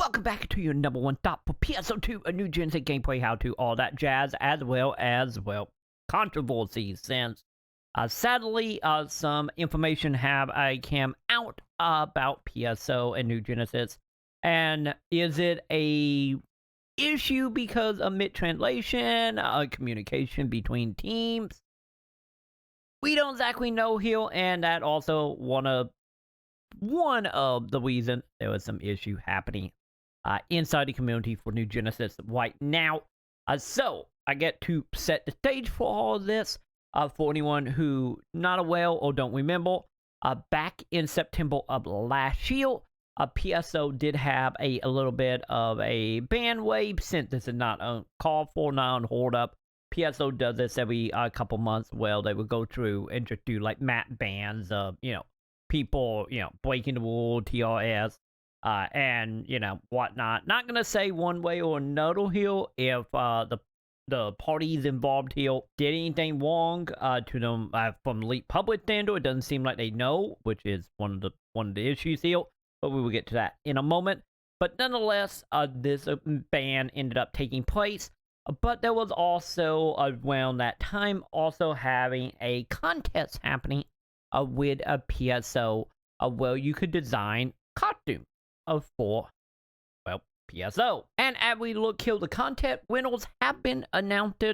welcome back to your number one stop for PSO2, a new Gen Z gameplay how-to, all that jazz, as well, controversies, since sadly some information have come out about PSO and New Genesis. And is it a issue because of mid-translation, communication between teams? We don't exactly know here, and that also one of the reasons there was some issue happening inside the community for New Genesis right now. So I get to set the stage for all of this. For anyone who not aware or don't remember, back in September of last year, PSO did have a little bit of a ban wave, since this is not uncalled for, not unheard of. PSO does this every couple months. Well, they would go through and just do like map bans of, people, breaking the rule, TRS, and, whatnot. Not gonna say one way or another here if the parties involved here did anything wrong to them from leaked public standard. It doesn't seem like they know, which is one of the issues here. But we will get to that in a moment. But nonetheless, this ban ended up taking place. But there was also around that time also having a contest happening with a PSO where you could design costumes for, well, PSO. And as we look here, the content winners have been announced,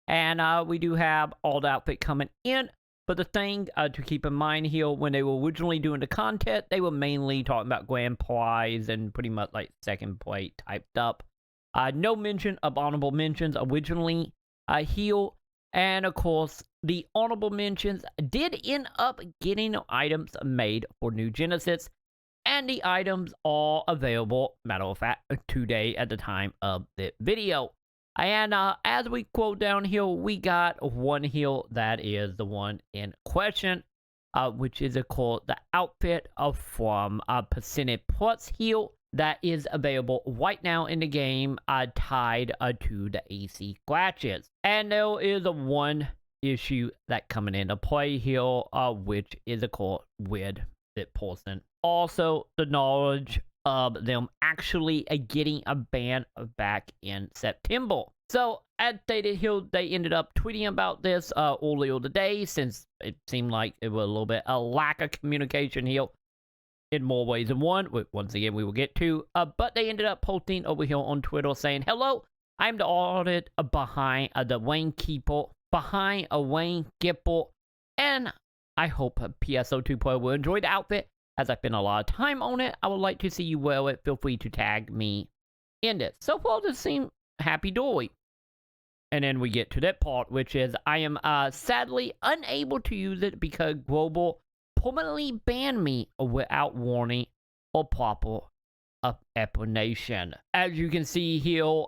and we do have all the outfit coming in. But the thing to keep in mind here, when they were originally doing the contest, they were mainly talking about grand prize and pretty much like second place typed up. No mention of honorable mentions originally here. And of course, the honorable mentions did end up getting items made for New Genesis. And the items are available, matter of fact, today at the time of the video. And as we quote down here, we got one here that is the one in question, which is called the outfit from Percentage Plus here. That is available right now in the game, tied to the AC scratches. And there is a one issue that coming into play here, which is of course with that person. Also, the knowledge of them actually getting a ban back in September. So, as stated here, they ended up tweeting about this earlier today, since it seemed like it was a little bit a lack of communication here in more ways than one, which once again we will get to. But they ended up posting over here on Twitter saying, "Hello, I'm the audit behind the Wayne Keeper, behind a Wayne Gipper, and I hope a PSO2 player will enjoy the outfit. As I spent a lot of time on it, I would like to see you wear it. Feel free to tag me in it." So far, this seems happy-dory. And then we get to that part, which is, I am sadly unable to use it because Global permanently banned me without warning or proper explanation. As you can see here,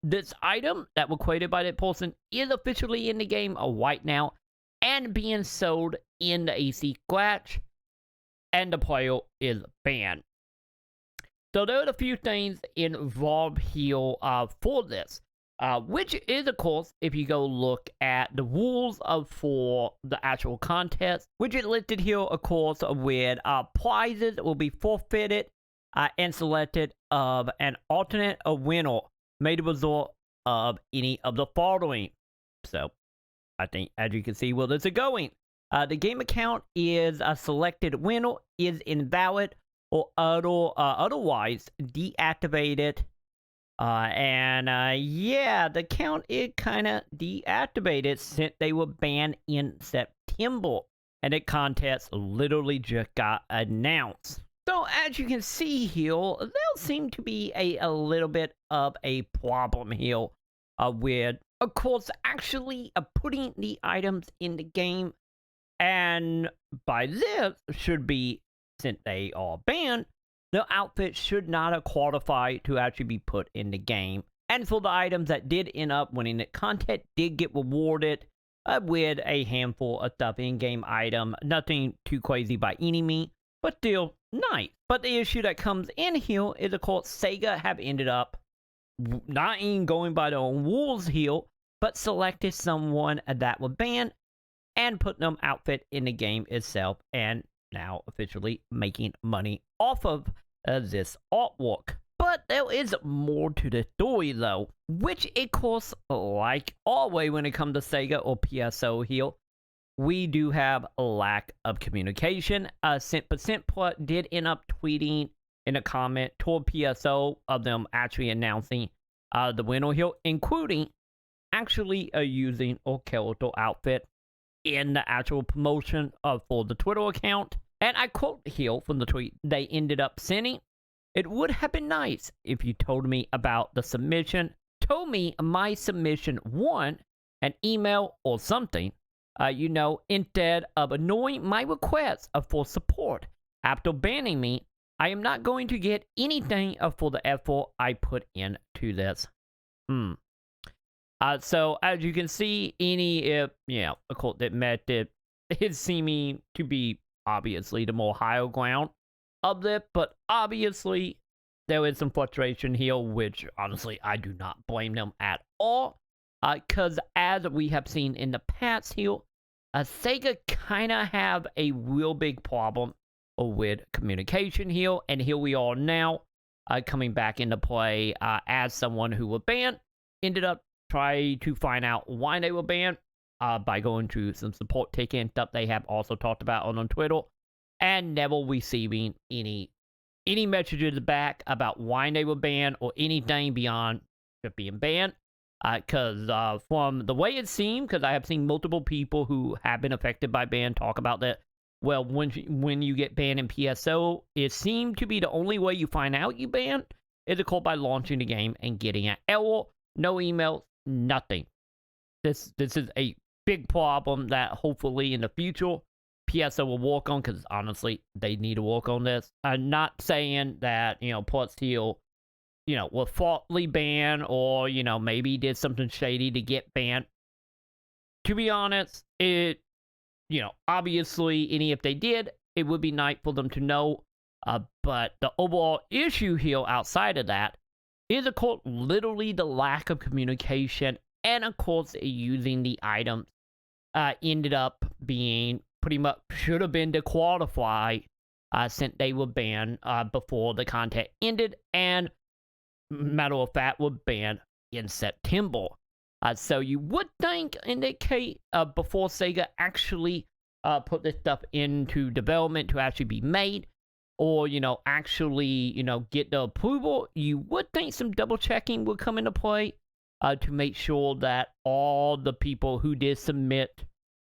this item that was created by that person is officially in the game right now and being sold in the AC Scratch, and the player is banned. So there are a few things involved here for this, which is, of course, if you go look at the rules for the actual contest, which is listed here, of course, with prizes will be forfeited and selected of an alternate winner made a result of any of the following. So I think, as you can see, where this is going. The game account is a selected winner is invalid or otherwise deactivated. Yeah, the account is kind of deactivated since they were banned in September. And the contest literally just got announced. So as you can see here, there seems to be a little bit of a problem here with, of course, actually putting the items in the game. And by this should be, since they are banned, the outfit should not have qualified to actually be put in the game. And for the items that did end up winning the contest did get rewarded with a handful of stuff in-game item. Nothing too crazy by any means, but still nice. But the issue that comes in here is, of course, SEGA have ended up not even going by their own rules here, but selected someone that was banned and put them outfit in the game itself, and now officially making money off of this artwork. But But there is more to the story though, which of course, like always when it comes to SEGA or PSO here, we do have a lack of communication. Percent did end up tweeting in a comment toward PSO of them actually announcing the winner here, including actually using a character outfit in the actual promotion for the Twitter account. And I quote here from the tweet they ended up sending, "It would have been nice if you told me about the submission, told me my submission won, an email or something, instead of ignoring my request for support. After banning me, I am not going to get anything for the effort I put into this." So as you can see, of course, that method is seeming to be obviously the more higher ground of it, but obviously there is some frustration here, which honestly I do not blame them at all, because as we have seen in the past here, SEGA kind of have a real big problem with communication here, and here we are now, coming back into play as someone who was banned, ended up trying to find out why they were banned by going through some support ticket stuff they have also talked about on Twitter, and never receiving any messages back about why they were banned or anything beyond just being banned. Because from the way it seemed, because I have seen multiple people who have been affected by ban talk about that, well, when you get banned in PSO, it seemed to be the only way you find out you banned is by launching the game and getting an error, no emails, nothing. This is a big problem that hopefully in the future PSO will work on, because honestly they need to work on this. I'm not saying that Port Steel were falsely banned or maybe did something shady to get banned. To be honest, obviously if they did, it would be nice for them to know, but the overall issue here outside of that is of course literally the lack of communication, and of course using the items ended up being pretty much should have been disqualified since they were banned before the content ended, and matter of fact were banned in September. So you would think in that case, before SEGA actually put this stuff into development to actually be made, or actually get the approval, you would think some double checking would come into play to make sure that all the people who did submit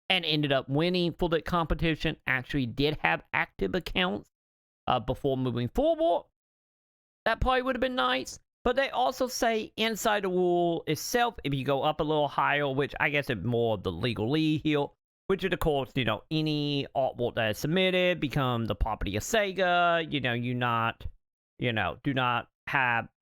and ended up winning for the competition actually did have active accounts before moving forward. That probably would have been nice. But they also say inside the rule itself, if you go up a little higher, which I guess is more of the legalese here, which is of course, any artwork that is submitted become the property of SEGA. You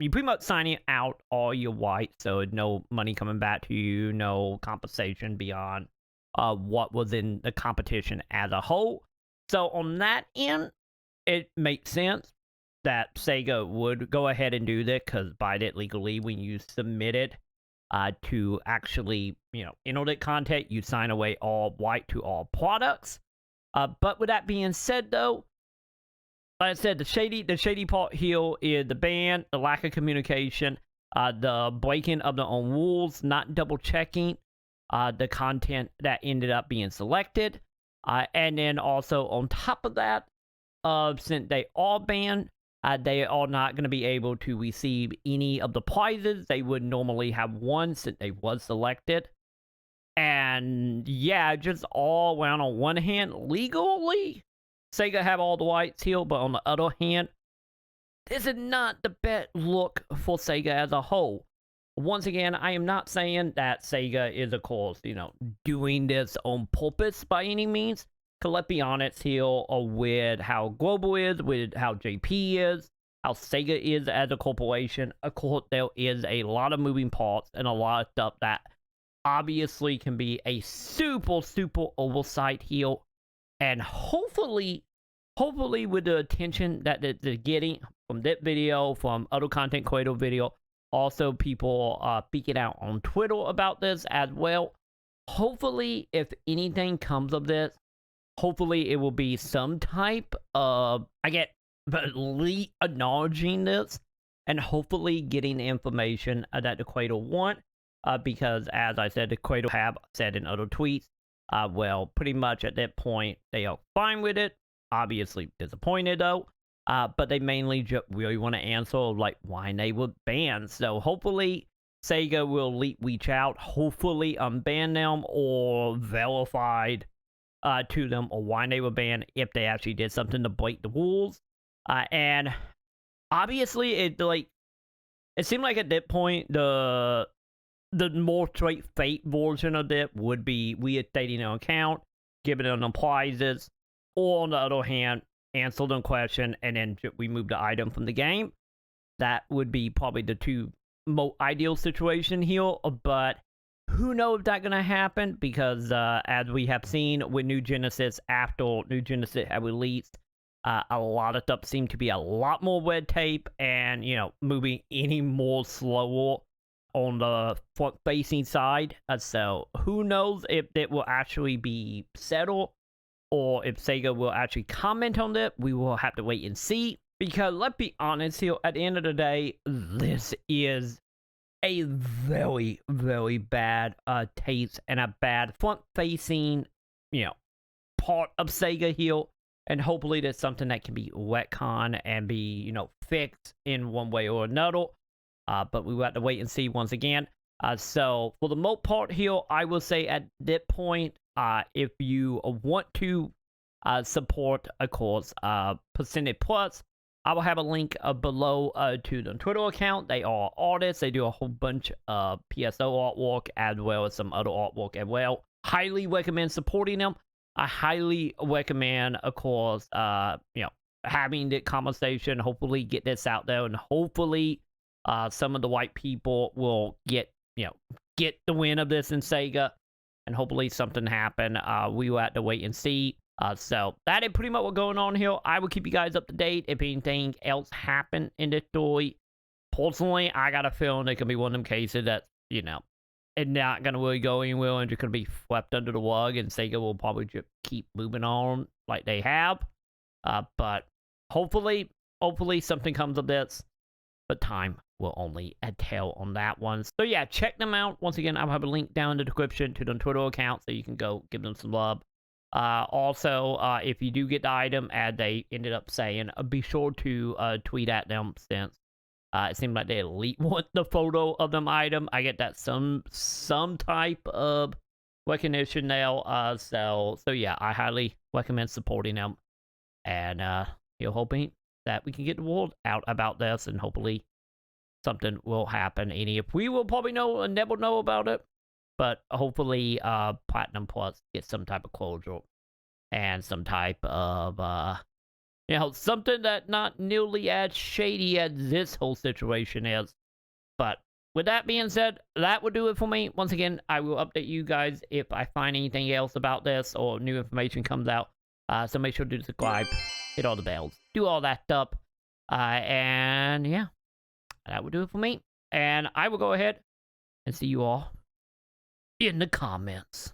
pretty much signing out all your rights, so no money coming back to you, no compensation beyond what was in the competition as a whole. So on that end, it makes sense that SEGA would go ahead and do that, because by that legally, when you submit it to actually, enter that content, you sign away all right to all products. But with that being said, though, like I said, the shady part here is the ban, the lack of communication, the breaking of their own rules, not double checking the content that ended up being selected, and then also on top of that, since they are banned, they are not going to be able to receive any of the prizes they would normally have won since they was selected. And yeah, just all around, on one hand, legally, SEGA have all the rights here, but on the other hand, this is not the best look for SEGA as a whole. Once again, I am not saying that SEGA is, of course, doing this on purpose by any means. Because let's be honest here, with how global is, with how JP is, how SEGA is as a corporation, of course, there is a lot of moving parts and a lot of stuff that obviously can be a super oversight here. And hopefully with the attention that they're getting from that video, from other content creator video, also people speaking out on Twitter about this as well. Hopefully, if anything comes of this, hopefully it will be some type of, at least acknowledging this and hopefully getting the information that the Cradle want. Because, as I said, the Cradle have said in other tweets, well, pretty much at that point, they are fine with it. Obviously disappointed, though. But they mainly just really want to answer, like, why they were banned. So, hopefully, SEGA will reach out, hopefully unban them or verified to them or why they were banned if they actually did something to break the rules. And obviously, it seemed like at that point, the more straight fate version of it would be reinstating an account, giving them prizes, or on the other hand, answer them question and then remove the item from the game. That would be probably the two most ideal situation here, but who knows if that's gonna happen, because as we have seen with New Genesis, after New Genesis had released, a lot of stuff seemed to be a lot more red tape and, moving any more slower on the front-facing side. So who knows if it will actually be settled or if SEGA will actually comment on it. We will have to wait and see, because let's be honest here, at the end of the day, this is a very, very bad taste and a bad front-facing, part of SEGA here. And hopefully there's something that can be retconned and be, fixed in one way or another. But we will have to wait and see once again. So for the most part here, I will say at that point, if you want to support, of course, Percentage Plus, I will have a link below to the Twitter account. They are artists. They do a whole bunch of PSO artwork as well as some other artwork as well. Highly recommend supporting them. I highly recommend, of course, having the conversation. Hopefully get this out there, and hopefully some of the white people will get the win of this in SEGA, and hopefully something happen. We will have to wait and see. So that is pretty much what's going on here. I will keep you guys up to date if anything else happen in this story. Personally, I got a feeling it could be one of them cases that, it's not going to really go anywhere and just going to be swept under the rug, and SEGA will probably just keep moving on like they have. But hopefully something comes of this. But time will only tell on that one. So yeah, check them out. Once again, I'll have a link down in the description to the Twitter account so you can go give them some love. Also, if you do get the item, as they ended up saying, be sure to tweet at them, since it seemed like they want the photo of them item. I get that some type of recognition now. So yeah, I highly recommend supporting them. And you're hoping that we can get the word out about this, and hopefully something will happen. And if we will probably know and never know about it, but hopefully Platinum Plus gets some type of closure and some type of something that not nearly as shady as this whole situation is. But with that being said, that will do it for me. Once again, I will update you guys if I find anything else about this or new information comes out. So make sure to subscribe, hit all the bells, do all that stuff. And yeah, that will do it for me. And I will go ahead and see you all in the comments.